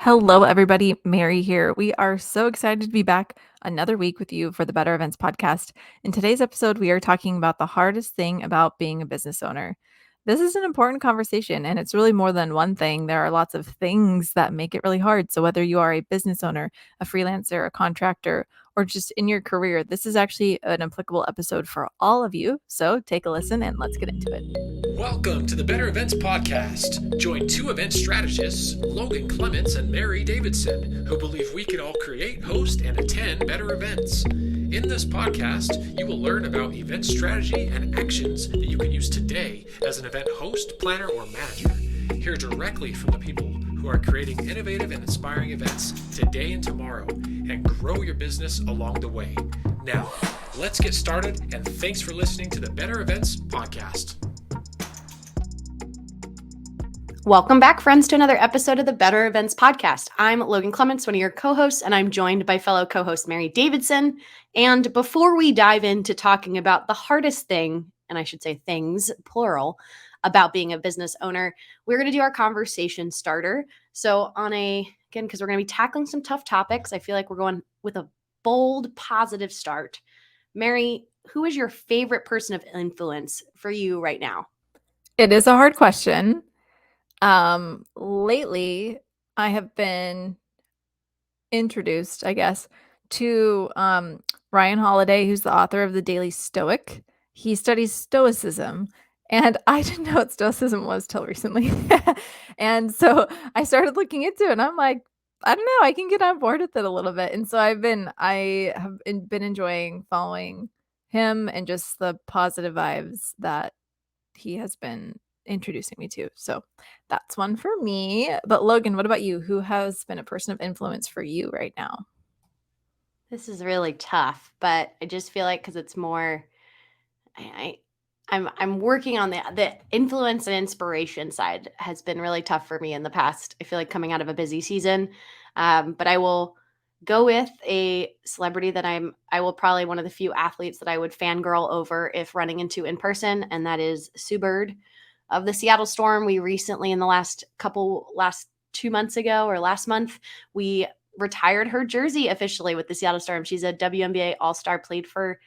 Hello, everybody. Mary here. We are so excited to be back another week with you for the Better Events podcast. In today's episode, we are talking about the hardest thing about being a business owner. This is an important conversation, and it's really more than one thing. There are lots of things that make it really hard. So, whether you are a business owner, a freelancer, a contractor, or just in your career, this is actually an applicable episode for all of you. So, take a listen and let's get into it. Welcome to the Better Events Podcast. Join two event strategists, Logan Clements and Mary Davidson, who believe we can all create, host, and attend better events. In this podcast, you will learn about event strategy and actions that you can use today as an event host, planner, or manager. Hear directly from the people who are creating innovative and inspiring events today and tomorrow, and grow your business along the way. Now, let's get started, and thanks for listening to the Better Events Podcast. Welcome back, friends, to another episode of the Better Events Podcast. I'm Logan Clements, one of your co-hosts, and I'm joined by fellow co-host Mary Davidson. And before we dive into talking about the hardest thing, and I should say things, plural, about being a business owner, we're going to do our conversation starter. So because we're going to be tackling some tough topics, I feel like we're going with a bold, positive start. Mary, who is your favorite person of influence for you right now? It is a hard question. Lately I have been introduced, I guess, to Ryan Holiday, who's the author of The Daily Stoic. He studies Stoicism, and I didn't know what Stoicism was till recently. And so I started looking into it, and I'm like, I don't know, I can get on board with it a little bit. And so I have been enjoying following him and just the positive vibes that he has been introducing me to. So that's one for me. But Logan, what about you? Who has been a person of influence for you right now? This is really tough, but I just feel like because it's more, I'm working on the influence and inspiration side has been really tough for me in the past. I feel like coming out of a busy season, but I will go with a celebrity that I will probably one of the few athletes that I would fangirl over if running into in person, and that is Sue Bird of the Seattle Storm. We recently, in the last 2 months ago or last month, we retired her jersey officially with the Seattle Storm. She's a WNBA All-Star, played for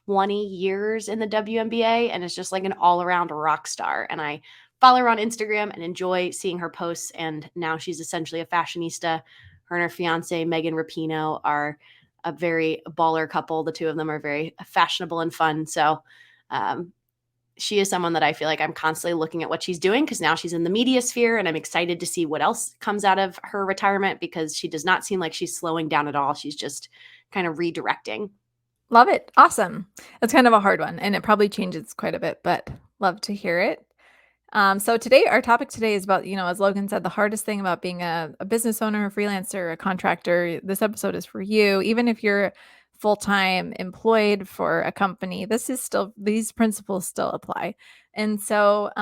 20 years in the WNBA, and is just like an all-around rock star. And I follow her on Instagram and enjoy seeing her posts. And now she's essentially a fashionista. Her and her fiance, Megan Rapinoe, are a very baller couple. The two of them are very fashionable and fun. So she is someone that I feel like I'm constantly looking at what she's doing, because now she's in the media sphere, and I'm excited to see what else comes out of her retirement, because she does not seem like she's slowing down at all. She's just kind of redirecting. Love it. Awesome. That's kind of a hard one, and it probably changes quite a bit, but love to hear it. So today, our topic today is about, as Logan said, the hardest thing about being a business owner, a freelancer, a contractor. This episode is for you. Even if you're full-time employed for a company, these principles still apply. And so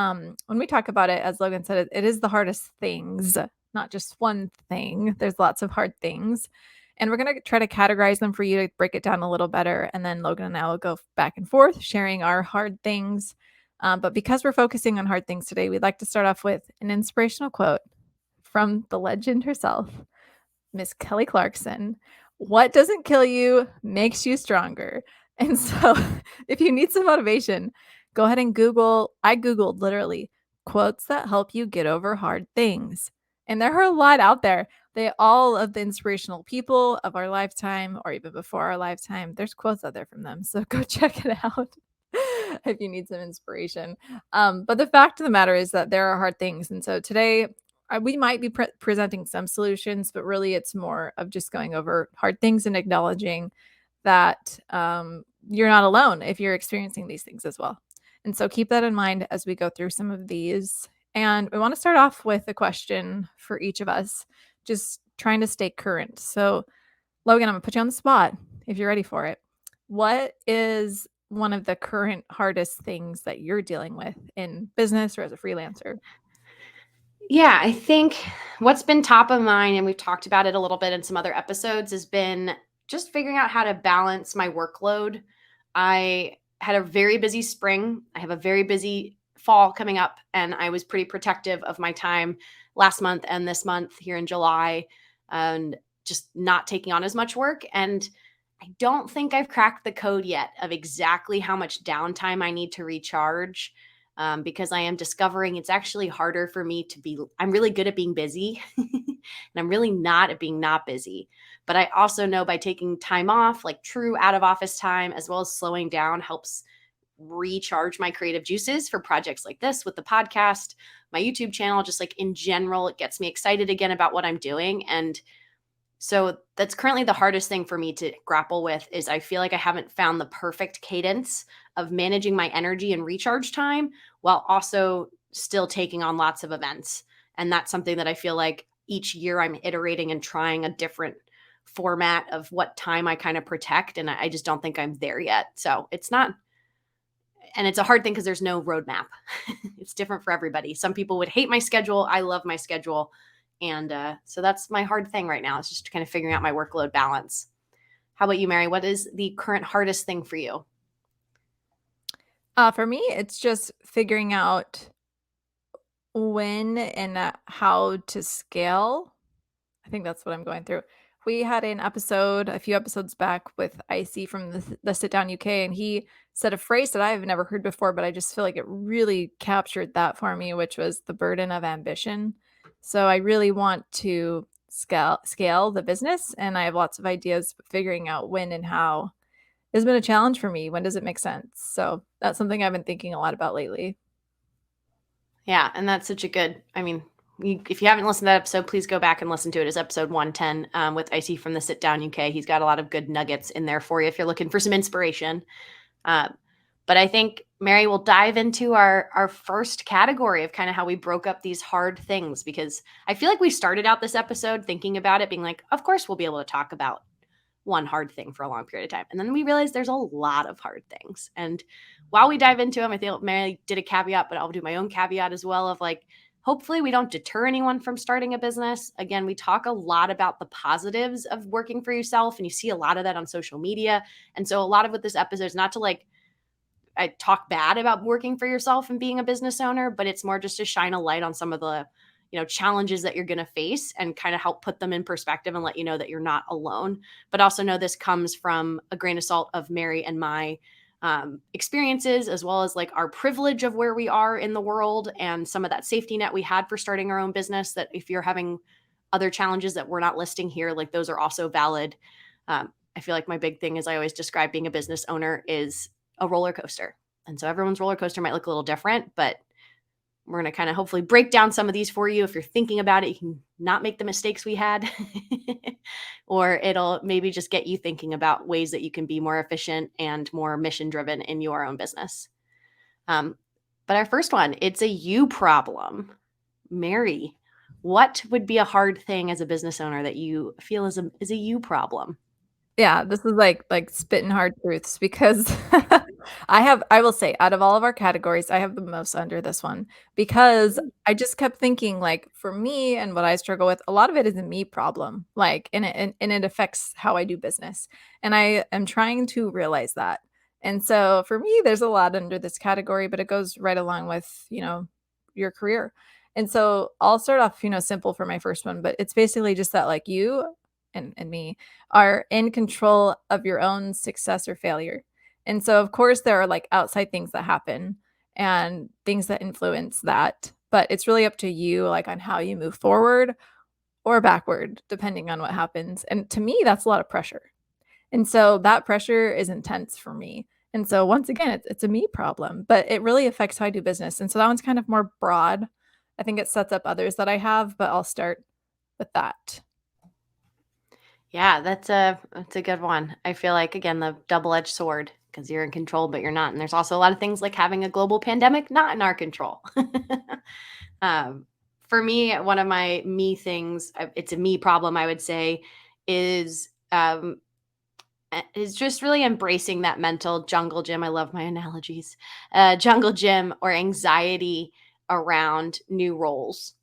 when we talk about it, as Logan said, it is the hardest things, not just one thing. There's lots of hard things. And we're going to try to categorize them for you to break it down a little better. And then Logan and I will go back and forth sharing our hard things. But because we're focusing on hard things today, we'd like to start off with an inspirational quote from the legend herself, Miss Kelly Clarkson. What doesn't kill you makes you stronger. And so if you need some motivation, go ahead and Google. I Googled literally quotes that help you get over hard things. And there are a lot out there. All of the inspirational people of our lifetime, or even before our lifetime, there's quotes out there from them. So go check it out if you need some inspiration. But the fact of the matter is that there are hard things. And so today we might be presenting some solutions, but really it's more of just going over hard things and acknowledging that you're not alone if you're experiencing these things as well. And so keep that in mind as we go through some of these. And we want to start off with a question for each of us, just trying to stay current. So Logan, I'm gonna put you on the spot if you're ready for it. What is one of the current hardest things that you're dealing with in business or as a freelancer? Yeah, I think what's been top of mind, and we've talked about it a little bit in some other episodes, has been just figuring out how to balance my workload. I had a very busy spring. I have a very busy fall coming up, and I was pretty protective of my time last month and this month here in July, and just not taking on as much work. And I don't think I've cracked the code yet of exactly how much downtime I need to recharge, because I am discovering it's actually harder for me to be, I'm really good at being busy and I'm really not at being not busy. But I also know by taking time off, like true out of office time, as well as slowing down, helps recharge my creative juices for projects like this with the podcast, my YouTube channel, just like in general, it gets me excited again about what I'm doing. And so that's currently the hardest thing for me to grapple with is I feel like I haven't found the perfect cadence of managing my energy and recharge time while also still taking on lots of events. And that's something that I feel like each year I'm iterating and trying a different format of what time I kind of protect. And I just don't think I'm there yet. So it's not, and it's a hard thing because there's no roadmap. It's different for everybody. Some people would hate my schedule. I love my schedule. And so that's my hard thing right now. It's just kind of figuring out my workload balance. How about you, Mary? What is the current hardest thing for you? For me, it's just figuring out when and how to scale. I think that's what I'm going through. We had an episode a few episodes back with Icy from the Sit Down UK, and he said a phrase that I've never heard before, but I just feel like it really captured that for me, which was the burden of ambition. So I really want to scale the business, and I have lots of ideas, but figuring out when and how has been a challenge for me. When does it make sense? So that's something I've been thinking a lot about lately. Yeah, and that's such a good, I mean, if you haven't listened to that episode, please go back and listen to it. It's episode 110 with Icy from the Sit Down UK. He's got a lot of good nuggets in there for you if you're looking for some inspiration. But I think, Mary, will dive into our first category of kind of how we broke up these hard things, because I feel like we started out this episode thinking about it being like, of course, we'll be able to talk about one hard thing for a long period of time. And then we realized there's a lot of hard things. And while we dive into them, I think Mary did a caveat, but I'll do my own caveat as well of like, hopefully we don't deter anyone from starting a business. Again, we talk a lot about the positives of working for yourself, and you see a lot of that on social media. And so a lot of what this episode is not to like, I talk bad about working for yourself and being a business owner, but it's more just to shine a light on some of the, challenges that you're going to face and kind of help put them in perspective and let you know that you're not alone. But also know this comes from a grain of salt of Mary and my experiences, as well as like our privilege of where we are in the world and some of that safety net we had for starting our own business, that if you're having other challenges that we're not listing here, like those are also valid. I feel like my big thing is I always describe being a business owner is a roller coaster. And so everyone's roller coaster might look a little different, but we're going to kind of hopefully break down some of these for you. If you're thinking about it, you can not make the mistakes we had, or it'll maybe just get you thinking about ways that you can be more efficient and more mission driven in your own business. But our first one, it's a you problem. Mary, what would be a hard thing as a business owner that you feel is a you problem? Yeah, this is like spitting hard truths because I will say out of all of our categories, I have the most under this one because I just kept thinking like for me and what I struggle with, a lot of it is a me problem. Like and it affects how I do business. And I am trying to realize that. And so for me, there's a lot under this category, but it goes right along with, your career. And so I'll start off, simple for my first one, but it's basically just that like you and me are in control of your own success or failure. And so, of course, there are like outside things that happen and things that influence that, but it's really up to you, like on how you move forward or backward, depending on what happens. And to me, that's a lot of pressure. And so that pressure is intense for me. And so, once again, it's a me problem, but it really affects how I do business. And so, that one's kind of more broad. I think it sets up others that I have, but I'll start with that. Yeah, that's a good one. I feel like again the double-edged sword because you're in control but you're not, and there's also a lot of things like having a global pandemic not in our control. um, for me, one of my me things, it's a me problem, I would say, is is just really embracing that mental jungle gym. I love my analogies, jungle gym or anxiety around new roles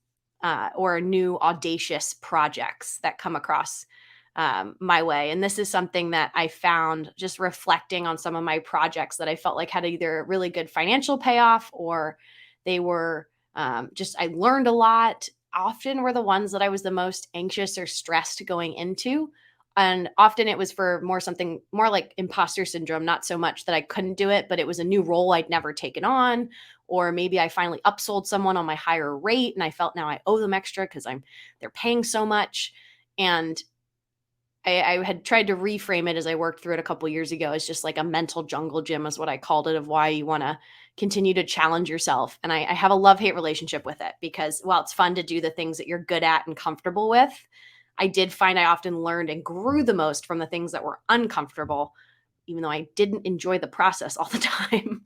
or new audacious projects that come across my way. And this is something that I found just reflecting on some of my projects that I felt like had either a really good financial payoff or they were just, I learned a lot. often were the ones that I was the most anxious or stressed going into. And often it was for something more like imposter syndrome, not so much that I couldn't do it, but it was a new role I'd never taken on. Or maybe I finally upsold someone on my higher rate and I felt now I owe them extra because they're paying so much. And I had tried to reframe it as I worked through it a couple years ago as just like a mental jungle gym is what I called it, of why you want to continue to challenge yourself. And I have a love-hate relationship with it because while it's fun to do the things that you're good at and comfortable with, I did find I often learned and grew the most from the things that were uncomfortable, even though I didn't enjoy the process all the time.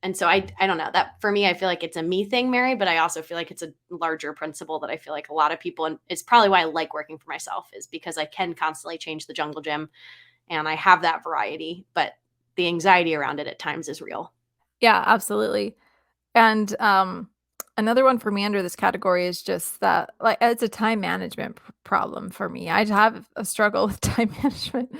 And so I don't know, that for me, I feel like it's a me thing, Mary, but I also feel like it's a larger principle that I feel like a lot of people, and it's probably why I like working for myself, is because I can constantly change the jungle gym and I have that variety, but the anxiety around it at times is real. Yeah, absolutely. And another one for me under this category is just that, like, it's a time management problem for me. I have a struggle with time management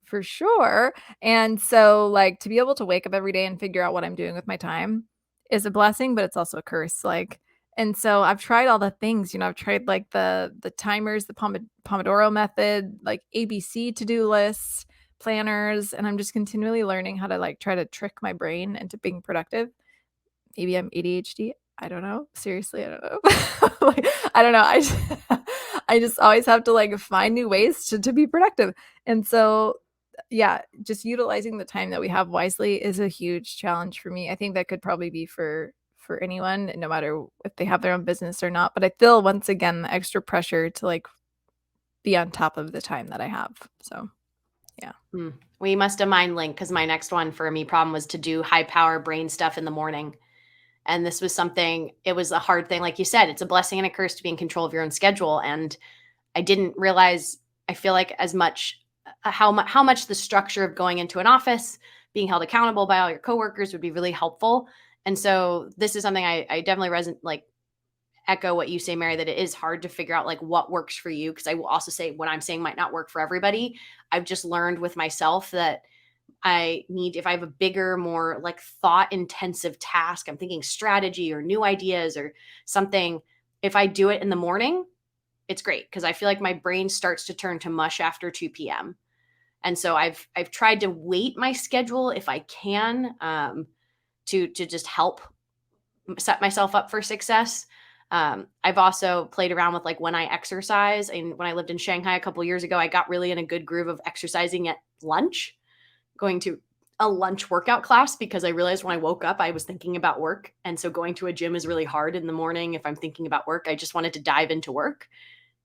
for sure. And so, like, to be able to wake up every day and figure out what I'm doing with my time is a blessing, but it's also a curse. Like, and so I've tried all the things, I've tried like the timers, the Pomodoro method, like ABC to-do lists, planners, and I'm just continually learning how to like try to trick my brain into being productive. Maybe I'm ADHD. I don't know. Seriously, I don't know. Like, I don't know. I just always have to like find new ways to be productive. And so yeah, just utilizing the time that we have wisely is a huge challenge for me. I think that could probably be for anyone, no matter if they have their own business or not. But I feel once again the extra pressure to like be on top of the time that I have. So yeah. We must have mind linked because my next one for a me problem was to do high power brain stuff in the morning. And this was something, it was a hard thing. Like you said, it's a blessing and a curse to be in control of your own schedule. And I didn't realize, I feel like as much, how much the structure of going into an office, being held accountable by all your coworkers would be really helpful. And so this is something I definitely echo what you say, Mary, that it is hard to figure out like what works for you. Cause I will also say what I'm saying might not work for everybody. I've just learned with myself that if I have a bigger, more like thought intensive task, I'm thinking strategy or new ideas or something. If I do it in the morning, it's great because I feel like my brain starts to turn to mush after 2 p.m. And so I've tried to weight my schedule if I can, to just help set myself up for success. I've also played around with like when I exercise, and when I lived in Shanghai a couple years ago, I got really in a good groove of exercising at lunch, going to a lunch workout class, because I realized when I woke up, I was thinking about work. And so going to a gym is really hard in the morning. If I'm thinking about work, I just wanted to dive into work.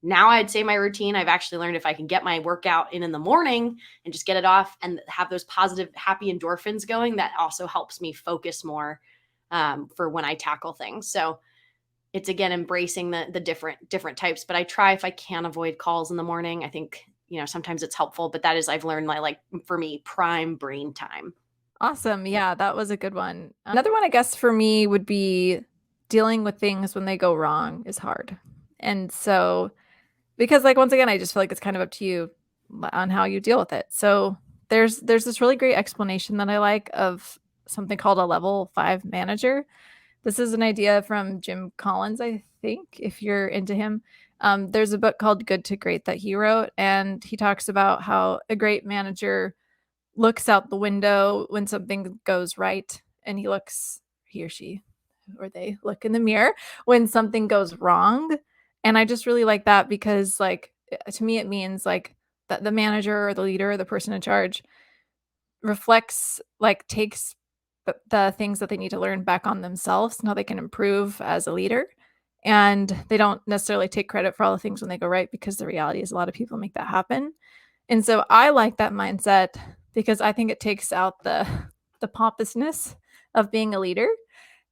Now I'd say my routine, I've actually learned if I can get my workout in the morning and just get it off and have those positive, happy endorphins going, that also helps me focus more for when I tackle things. So it's again embracing the different types, but I try if I can avoid calls in the morning. I think sometimes it's helpful, but that is, I've learned my, like, for me, prime brain time. Awesome. Yeah, that was a good one. Another one, I guess, for me would be dealing with things when they go wrong is hard. And so, because like once again, I just feel like it's kind of up to you on how you deal with it. So there's this really great explanation that I like of something called a level 5 manager. This is an idea from Jim Collins, I think, if you're into him. There's a book called Good to Great that he wrote, and he talks about how a great manager looks out the window when something goes right, and he or she, or they look in the mirror when something goes wrong. And I just really like that because, like, to me, it means like that the manager or the leader or the person in charge reflects, like, takes the things that they need to learn back on themselves and how they can improve as a leader. And they don't necessarily take credit for all the things when they go right, because the reality is a lot of people make that happen. And so I like that mindset because I think it takes out the pompousness of being a leader.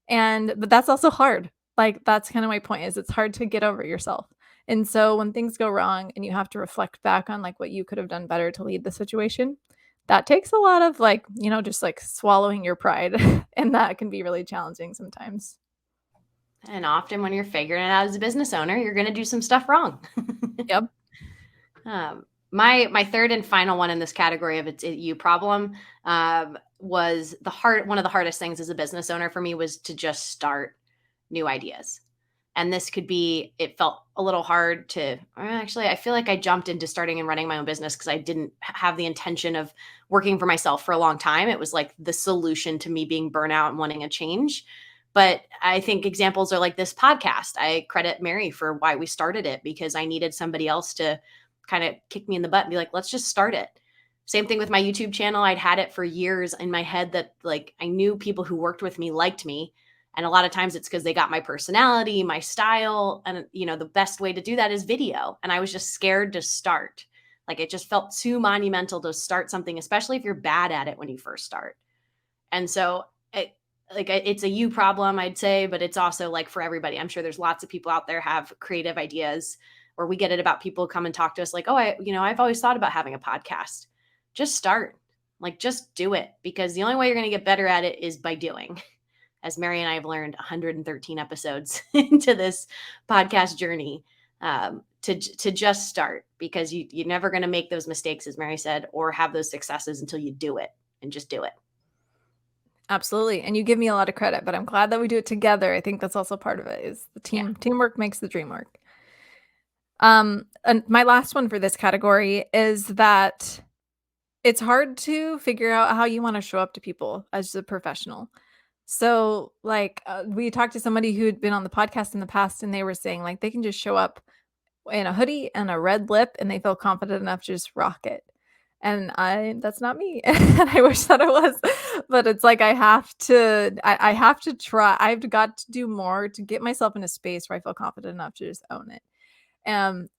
But that's also hard. Like, that's kind of my point, is it's hard to get over yourself. And so when things go wrong and you have to reflect back on like what you could have done better to lead the situation, that takes a lot of like, just like swallowing your pride. And that can be really challenging sometimes. And often when you're figuring it out as a business owner, you're going to do some stuff wrong. Yep. My third and final one in this category of it's a you problem was one of the hardest things as a business owner for me was to just start new ideas. And this could be, it felt a little hard to, actually, I feel like I jumped into starting and running my own business because I didn't have the intention of working for myself for a long time. It was like the solution to me being burnout and wanting a change. But I think examples are like this podcast. I credit Mary for why we started it, because I needed somebody else to kind of kick me in the butt and be like, let's just start it. Same thing with my YouTube channel. I'd had it for years in my head that like I knew people who worked with me liked me. And a lot of times it's because they got my personality, my style. And, the best way to do that is video. And I was just scared to start. Like it just felt too monumental to start something, especially if you're bad at it when you first start. And so it's a you problem, I'd say, but it's also like for everybody. I'm sure there's lots of people out there have creative ideas, or we get it about people come and talk to us like, oh, I've always thought about having a podcast. Just start, like, just do it, because the only way you're going to get better at it is by doing. As Mary and I have learned 113 episodes into this podcast journey, to just start, because you're never going to make those mistakes, as Mary said, or have those successes until you do it, and just do it. Absolutely. And you give me a lot of credit, but I'm glad that we do it together. I think that's also part of it, is the teamwork makes the dream work. And my last one for this category is that it's hard to figure out how you want to show up to people as a professional. So like we talked to somebody who'd been on the podcast in the past, and they were saying like they can just show up in a hoodie and a red lip and they feel confident enough to just rock it. And that's not me. And I wish that it was, but it's like I have to try. I've got to do more to get myself in a space where I feel confident enough to just own it.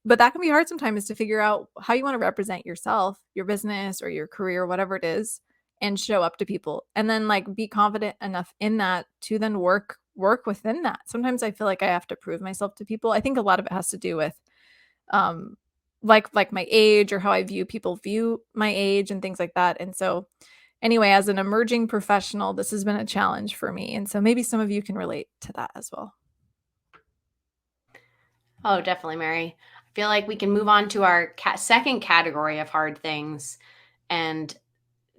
But that can be hard sometimes, to figure out how you want to represent yourself, your business or your career, whatever it is, and show up to people, and then like be confident enough in that to then work within that. Sometimes I feel like I have to prove myself to people. I think a lot of it has to do with like my age, or how I view my age and things like that. And so anyway, as an emerging professional, this has been a challenge for me. And so maybe some of you can relate to that as well. Oh, definitely, Mary. I feel like we can move on to our second category of hard things. And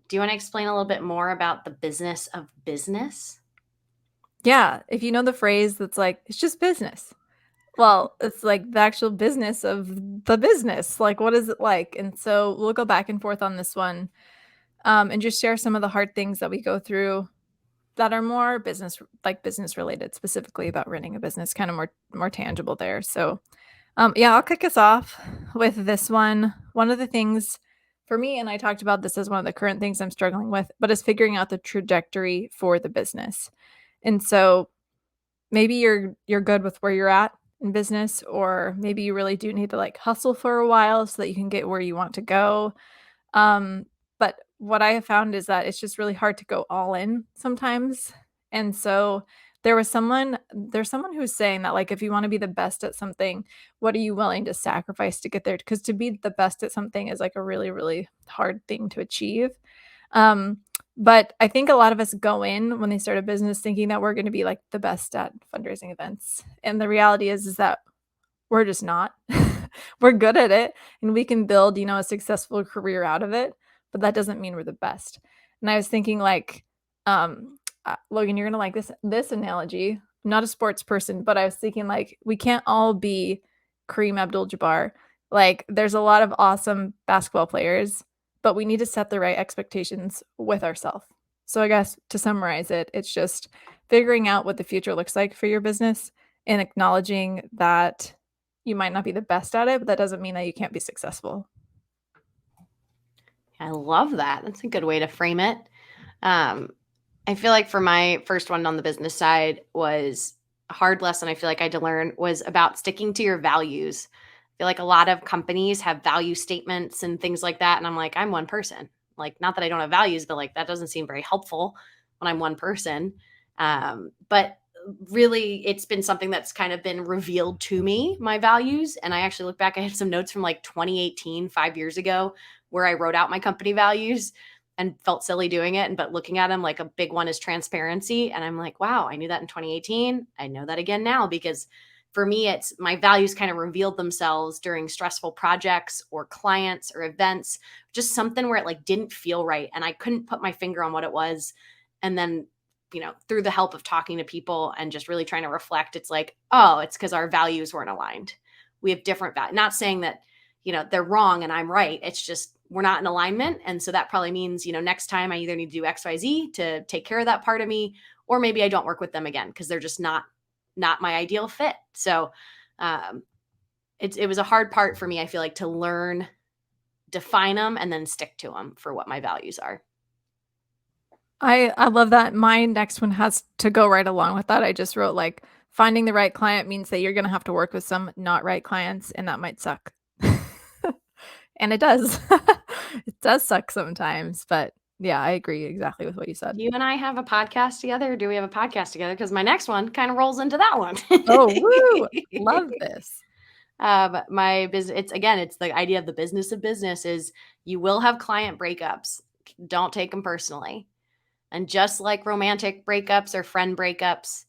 do you want to explain a little bit more about the business of business? Yeah. If you know the phrase that's like, it's just business. Well, it's like the actual business of the business. Like, what is it like? And so we'll go back and forth on this one, and just share some of the hard things that we go through that are more business related, specifically about running a business, kind of more tangible there. So I'll kick us off with this one. One of the things for me, and I talked about this as one of the current things I'm struggling with, but is figuring out the trajectory for the business. And so maybe you're good with where you're at in business, or maybe you really do need to like hustle for a while so that you can get where you want to go. But what I have found is that it's just really hard to go all in sometimes. And so there's someone who's saying that like, if you want to be the best at something, what are you willing to sacrifice to get there? Because to be the best at something is like a really, really hard thing to achieve. But I think a lot of us go in when they start a business thinking that we're going to be like the best at fundraising events. And the reality is that we're just not. We're good at it, and we can build, a successful career out of it, but that doesn't mean we're the best. And I was thinking like, Logan, you're going to like this analogy. I'm not a sports person, but I was thinking like, we can't all be Kareem Abdul-Jabbar. Like there's a lot of awesome basketball players, but we need to set the right expectations with ourselves. So I guess to summarize it, it's just figuring out what the future looks like for your business, and acknowledging that you might not be the best at it, but that doesn't mean that you can't be successful. I love that. That's a good way to frame it. I feel like for my first one on the business side was a hard lesson I feel like I had to learn was about sticking to your values. I feel like a lot of companies have value statements and things like that. And I'm like, I'm one person. Like, not that I don't have values, but like, that doesn't seem very helpful when I'm one person. But really, it's been something that's kind of been revealed to me, my values. And I actually look back, I had some notes from like 2018, 5 years ago, where I wrote out my company values and felt silly doing it. But looking at them, like a big one is transparency. And I'm like, wow, I knew that in 2018. I know that again now, because for me, it's my values kind of revealed themselves during stressful projects or clients or events, just something where it like didn't feel right. And I couldn't put my finger on what it was. And then through the help of talking to people and just really trying to reflect, it's like, oh, it's because our values weren't aligned. We have different values. Not saying that, they're wrong and I'm right. It's just we're not in alignment. And so that probably means, next time I either need to do X, Y, Z to take care of that part of me, or maybe I don't work with them again because they're just not my ideal fit. So it was a hard part for me, I feel like, to learn, define them, and then stick to them for what my values are. I love that. My next one has to go right along with that. I just wrote like finding the right client means that you're going to have to work with some not right clients, and that might suck. And it does. It does suck sometimes, but yeah, I agree exactly with what you said. You and I have a podcast together? Or do we have a podcast together? Because my next one kind of rolls into that one. Oh, woo! Love this. My business, it's the idea of the business of business is you will have client breakups. Don't take them personally. And just like romantic breakups or friend breakups,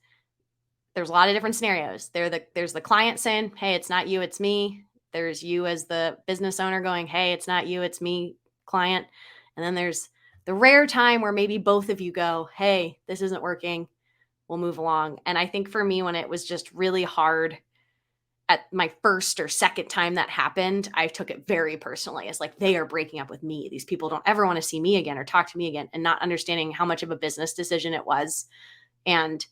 there's a lot of different scenarios. There's the client saying, hey, it's not you, it's me. There's you as the business owner going, hey, it's not you, it's me, client. And then there's the rare time where maybe both of you go, hey, this isn't working. We'll move along. And I think for me, when it was just really hard at my first or second time that happened, I took it very personally. It's like, they are breaking up with me. These people don't ever want to see me again or talk to me again, and not understanding how much of a business decision it was. And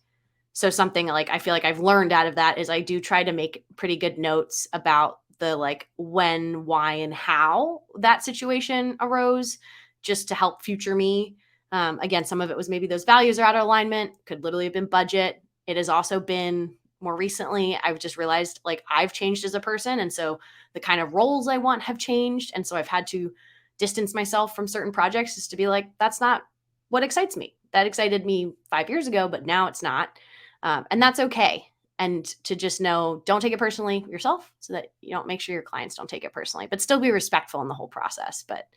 so something like I feel like I've learned out of that is I do try to make pretty good notes about the like when, why, and how that situation arose, just to help future me. Again, some of it was maybe those values are out of alignment, could literally have been budget. It has also been more recently, I've just realized like I've changed as a person. And so the kind of roles I want have changed. And so I've had to distance myself from certain projects just to be like, that's not what excites me. That excited me 5 years ago, but now it's not. And that's okay. And to just know, don't take it personally yourself so that you don't make sure your clients don't take it personally, but still be respectful in the whole process. But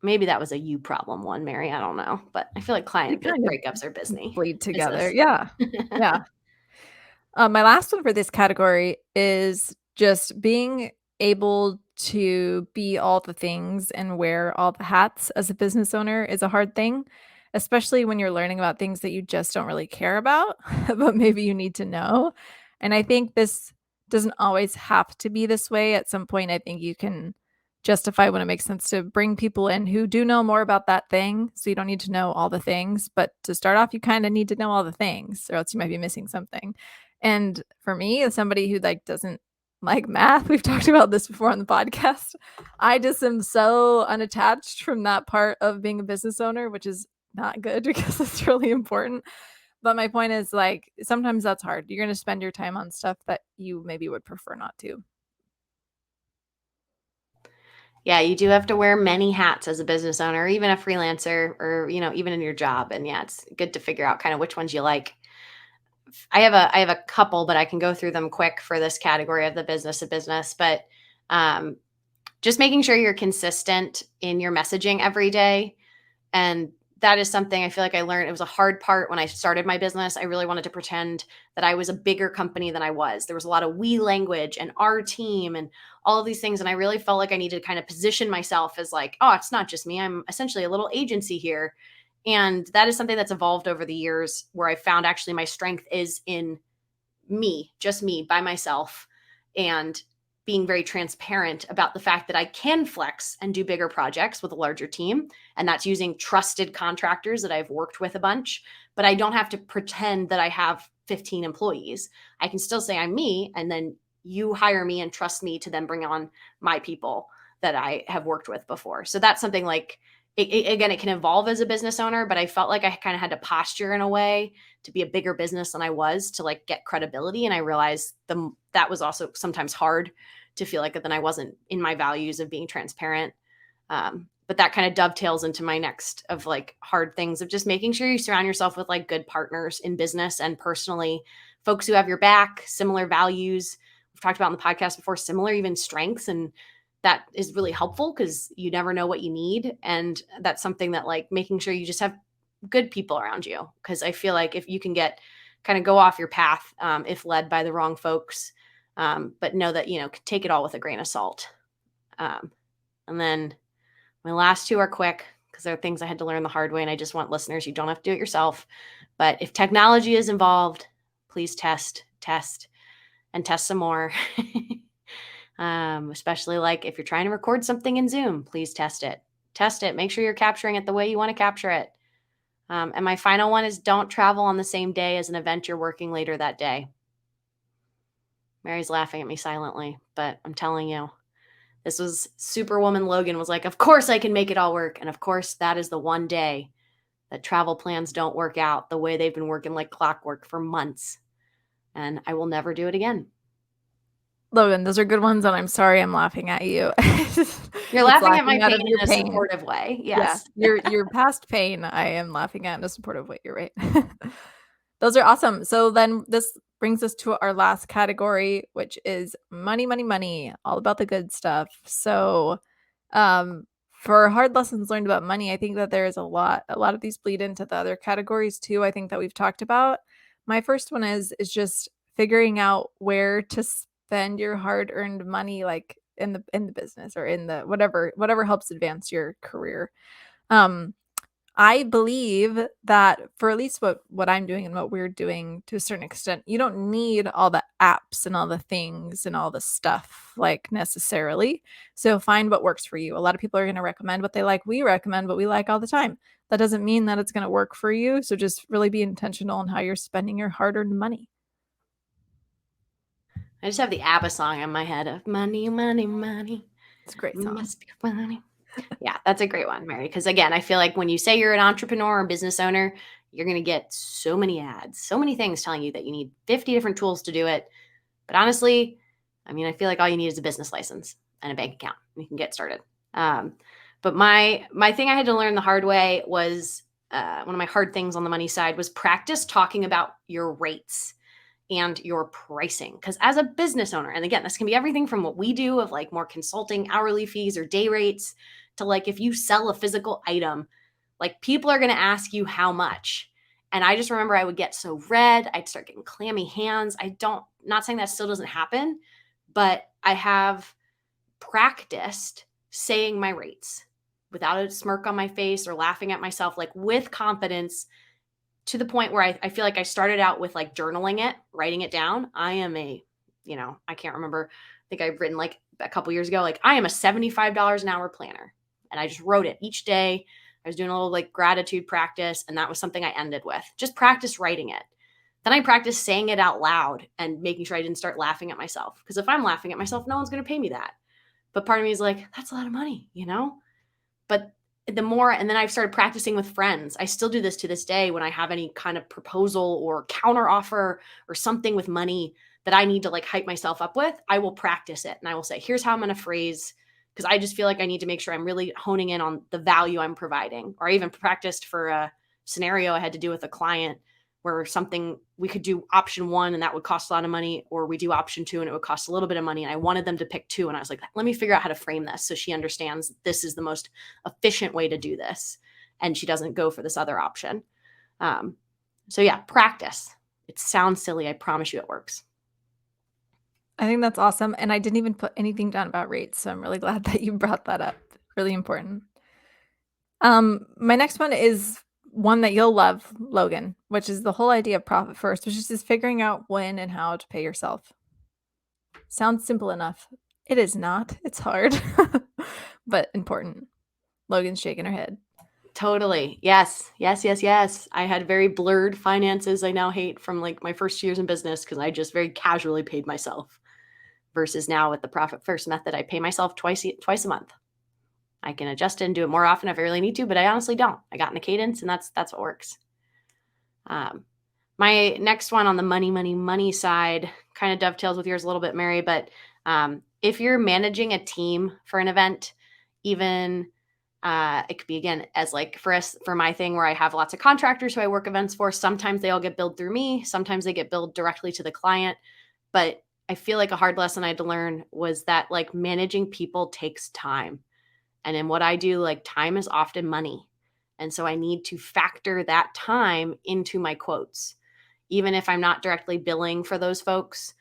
maybe that was a you problem one, Mary. I don't know. But I feel like client kind of breakups are busy. bleed together. Business. Yeah. Yeah. My last one for this category is just being able to be all the things and wear all the hats as a business owner is a hard thing, especially when you're learning about things that you just don't really care about, but maybe you need to know. And I think this doesn't always have to be this way. At some point, I think you can justify when it makes sense to bring people in who do know more about that thing. So you don't need to know all the things, but to start off, you kind of need to know all the things, or else you might be missing something. And for me, as somebody who like doesn't like math, we've talked about this before on the podcast, I just am so unattached from that part of being a business owner, which is not good because it's really important. But my point is like sometimes that's hard. You're going to spend your time on stuff that you maybe would prefer not to. Yeah, you do have to wear many hats as a business owner, even a freelancer, or even in your job. And yeah, it's good to figure out kind of which ones you like. I have a couple, but I can go through them quick for this category of the business of business. But just making sure you're consistent in your messaging every day. And that is something I feel like I learned. It was a hard part when I started my business. I really wanted to pretend that I was a bigger company than I was. There was a lot of we language and our team and all of these things. And I really felt like I needed to kind of position myself as like, oh, it's not just me. I'm essentially a little agency here. And that is something that's evolved over the years, where I found actually my strength is in me, just me by myself, and being very transparent about the fact that I can flex and do bigger projects with a larger team. And that's using trusted contractors that I've worked with a bunch, but I don't have to pretend that I have 15 employees. I can still say I'm me, and then you hire me and trust me to then bring on my people that I have worked with before. So that's something like, again, it can evolve as a business owner, but I felt like I kind of had to posture in a way to be a bigger business than I was to like get credibility. And I realized that was also sometimes hard to feel like that then I wasn't in my values of being transparent. But that kind of dovetails into my next of like hard things of just making sure you surround yourself with like good partners in business and personally, folks who have your back, similar values. We've talked about in the podcast before, similar even strengths. And that is really helpful because you never know what you need. And that's something that like making sure you just have good people around you. Because I feel like if you can kind of go off your path, if led by the wrong folks, but know that, take it all with a grain of salt. And then my last two are quick. because there are things I had to learn the hard way. And I just want listeners, you don't have to do it yourself. But if technology is involved, please test, and test some more. Especially like if you're trying to record something in Zoom, please test it. Test it. Make sure you're capturing it the way you want to capture it. And my final one is don't travel on the same day as an event you're working later that day. Mary's laughing at me silently, but I'm telling you, this was Superwoman Logan was like, of course I can make it all work. And of course, that is the one day that travel plans don't work out the way they've been working like clockwork for months. And I will never do it again. Logan, those are good ones, and I'm sorry I'm laughing at you. You're It's laughing at my out pain of your in a pain. supportive way. Yeah, Yes. your past pain, I am laughing at in a supportive way. You're right. Those are awesome. So then this brings us to our last category, which is money, money, money, all about the good stuff. So for hard lessons learned about money, I think that there is a lot of these bleed into the other categories too, I think that we've talked about. My first one is just figuring out where to spend your hard-earned money, like in the business or in the whatever helps advance your career. I believe that for at least what I'm doing and what we're doing to a certain extent, you don't need all the apps and all the things and all the stuff like necessarily. So find what works for you. A lot of people are going to recommend what they like. We recommend what we like all the time. That doesn't mean that it's going to work for you. So just really be intentional in how you're spending your hard-earned money. I just have the ABBA song in my head of money, money, money. It's a great song. Must be money. Yeah, that's a great one, Mary. Because again, I feel like when you say you're an entrepreneur or business owner, you're going to get so many ads, so many things telling you that you need 50 different tools to do it. But honestly, I mean, I feel like all you need is a business license and a bank account. And you can get started. But my thing I had to learn the hard way was one of my hard things on the money side was practice talking about your rates and your pricing. Because as a business owner, and again, this can be everything from what we do of like more consulting hourly fees or day rates to like if you sell a physical item, like people are going to ask you how much. And I just remember I would get so red. I'd start getting clammy hands. Not saying that still doesn't happen, but I have practiced saying my rates without a smirk on my face or laughing at myself, like with confidence, to the point where I feel like I started out with like journaling it, writing it down. I am I can't remember. I think I've written like a couple years ago, like I am a $75 an hour planner. And I just wrote it each day. I was doing a little like gratitude practice. And that was something I ended with. Just practice writing it. Then I practiced saying it out loud and making sure I didn't start laughing at myself. Because if I'm laughing at myself, no one's going to pay me that. But part of me is like, that's a lot of money, But the more, and then I've started practicing with friends. I still do this to this day when I have any kind of proposal or counter offer or something with money that I need to like hype myself up with. I will practice it and I will say, here's how I'm going to phrase, because I just feel like I need to make sure I'm really honing in on the value I'm providing. Or I even practiced for a scenario I had to do with a client where something we could do option 1 and that would cost a lot of money, or we do option 2 and it would cost a little bit of money. And I wanted them to pick 2. And I was like, let me figure out how to frame this so she understands this is the most efficient way to do this. And she doesn't go for this other option. So yeah, practice. It sounds silly. I promise you it works. I think that's awesome. And I didn't even put anything down about rates. So I'm really glad that you brought that up. Really important. My next one is one that you'll love, Logan, which is the whole idea of profit first, which is just figuring out when and how to pay yourself. Sounds simple enough. It is not. It's hard, but important. Logan's shaking her head. Totally. Yes. I had very blurred finances I now hate from like my first years in business because I just very casually paid myself versus now with the profit first method, I pay myself twice a month. I can adjust it and do it more often if I really need to, but I honestly don't. I got in a cadence and that's what works. My next one on the money side kind of dovetails with yours a little bit, Mary, but if you're managing a team for an event, even it could be, again, as like for my thing where I have lots of contractors who I work events for, sometimes they all get billed through me. Sometimes they get billed directly to the client. But I feel like a hard lesson I had to learn was that like managing people takes time. And in what I do, like time is often money. And so I need to factor that time into my quotes. Even if I'm not directly billing for those folks,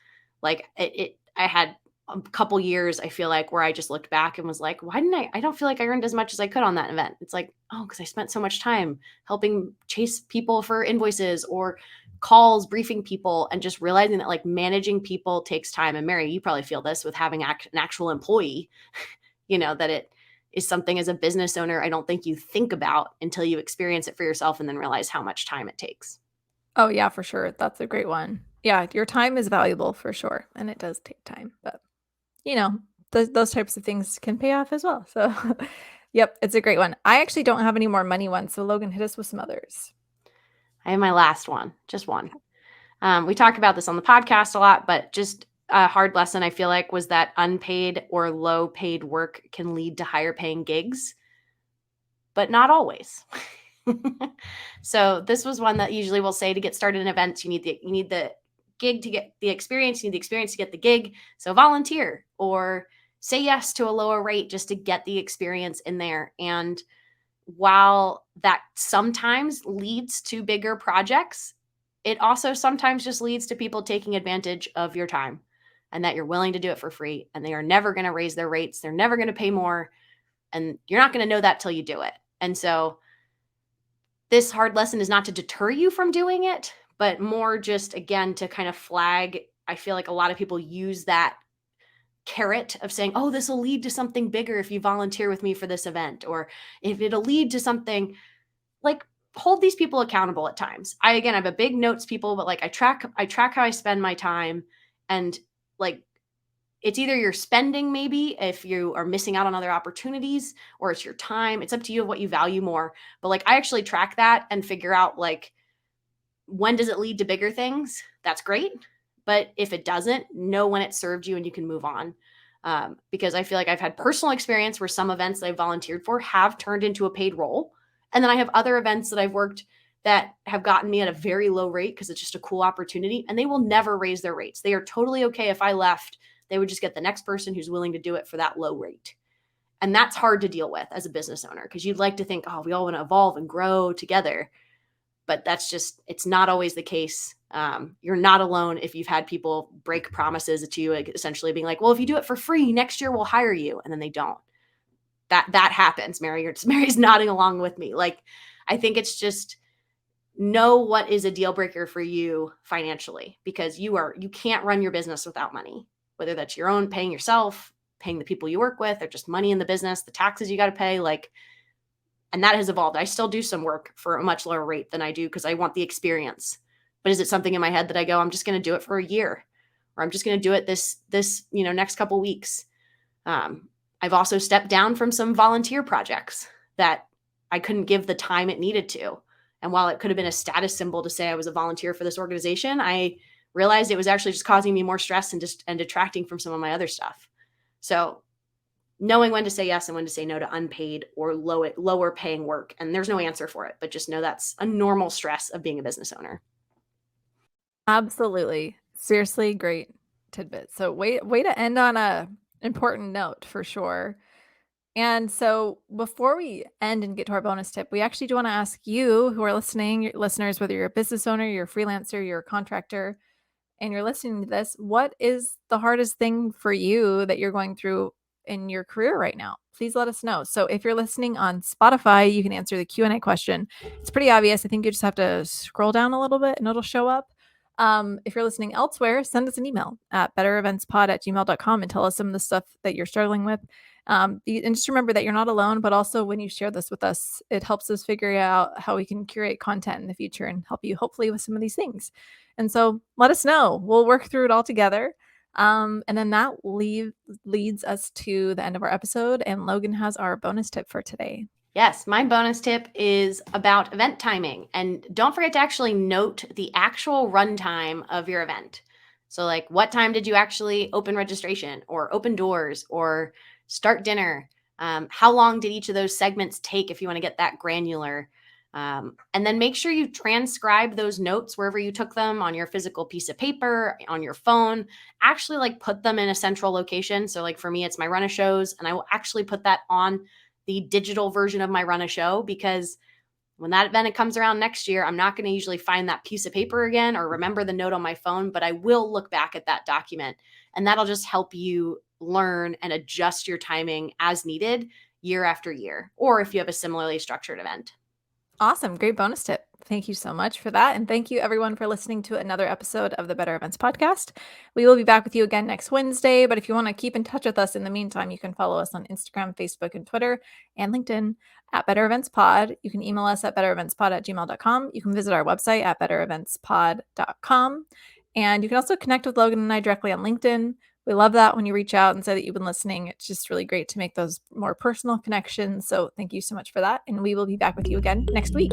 like I had a couple years, I feel like, where I just looked back and was like, why didn't I don't feel like I earned as much as I could on that event. It's like, oh, because I spent so much time helping chase people for invoices or calls, briefing people, and just realizing that like managing people takes time. And Mary, you probably feel this with having an actual employee, that it is something as a business owner, I don't think you think about until you experience it for yourself and then realize how much time it takes. Oh, yeah, for sure. That's a great one. Yeah, your time is valuable for sure, and it does take time, but, you know, those types of things can pay off as well, so yep, it's a great one. I actually don't have any more money ones, so Logan, hit us with some others. I have my last one, just one. We talk about this on the podcast a lot, but just a hard lesson I feel like was that unpaid or low paid work can lead to higher paying gigs, but not always. So this was one that usually we'll say to get started in events, you need the gig to get the experience, you need the experience to get the gig. So volunteer or say yes to a lower rate just to get the experience in there. And while that sometimes leads to bigger projects, it also sometimes just leads to people taking advantage of your time and that you're willing to do it for free and they are never going to raise their rates. They're never going to pay more. And you're not going to know that till you do it. And so this hard lesson is not to deter you from doing it, but more just, again, to kind of flag. I feel like a lot of people use that carrot of saying, oh, this will lead to something bigger if you volunteer with me for this event, or if it'll lead to something. Like, hold these people accountable at times. I'm a big notes people, but like I track how I spend my time, and like it's either you're spending maybe if you are missing out on other opportunities, or it's your time. It's up to you of what you value more. But like I actually track that and figure out like, when does it lead to bigger things? That's great. But if it doesn't, know when it served you and you can move on. Because I feel like I've had personal experience where some events that I volunteered for have turned into a paid role. And then I have other events that I've worked that have gotten me at a very low rate because it's just a cool opportunity, and they will never raise their rates. They are totally okay if I left. They would just get the next person who's willing to do it for that low rate. And that's hard to deal with as a business owner because you'd like to think, oh, we all want to evolve and grow together. But it's not always the case. You're not alone if you've had people break promises to you, like essentially being like, well, if you do it for free, next year we'll hire you. And then they don't. That happens, Mary. Mary's nodding along with me. Like, I think it's just know what is a deal breaker for you financially, because you can't run your business without money, whether that's your own, paying yourself, paying the people you work with, or just money in the business, the taxes you got to pay. Like, and that has evolved. I still do some work for a much lower rate than I do because I want the experience. But is it something in my head that I go, I'm just going to do it for a year, or I'm just going to do it this next couple weeks? I've also stepped down from some volunteer projects that I couldn't give the time it needed to. And while it could have been a status symbol to say I was a volunteer for this organization, I realized it was actually just causing me more stress and detracting from some of my other stuff. So knowing when to say yes and when to say no to unpaid or lower paying work. And there's no answer for it, but just know that's a normal stress of being a business owner. Absolutely. Seriously, great tidbit. So way to end on a important note for sure. And so before we end and get to our bonus tip, we actually do want to ask you who are listening, your listeners, whether you're a business owner, you're a freelancer, you're a contractor, and you're listening to this, what is the hardest thing for you that you're going through in your career right now? Please let us know. So if you're listening on Spotify, you can answer the Q&A question. It's pretty obvious. I think you just have to scroll down a little bit and it'll show up. If you're listening elsewhere, send us an email at bettereventspod@gmail.com and tell us some of the stuff that you're struggling with. And just remember that you're not alone, but also when you share this with us, it helps us figure out how we can curate content in the future and help you hopefully with some of these things. And so let us know. We'll work through it all together. And then that leads us to the end of our episode. And Logan has our bonus tip for today. Yes, my bonus tip is about event timing. And don't forget to actually note the actual runtime of your event. So like, what time did you actually open registration or open doors or start dinner? How long did each of those segments take if you want to get that granular? And then make sure you transcribe those notes wherever you took them, on your physical piece of paper, on your phone. Actually, like, put them in a central location. So like for me, it's my run of shows, and I will actually put that on the digital version of my run a show, because when that event comes around next year, I'm not going to usually find that piece of paper again or remember the note on my phone, but I will look back at that document And that'll just help you learn and adjust your timing as needed year after year, or if you have a similarly structured event. Awesome. Great bonus tip. Thank you so much for that. And thank you everyone for listening to another episode of the Better Events podcast. We will be back with you again next Wednesday. But if you want to keep in touch with us in the meantime, you can follow us on Instagram, Facebook, and Twitter, and LinkedIn at Better Events Pod. You can email us at bettereventspod@gmail.com. You can visit our website at bettereventspod.com. And you can also connect with Logan and I directly on LinkedIn. We love that when you reach out and say that you've been listening. It's just really great to make those more personal connections. So thank you so much for that. And we will be back with you again next week.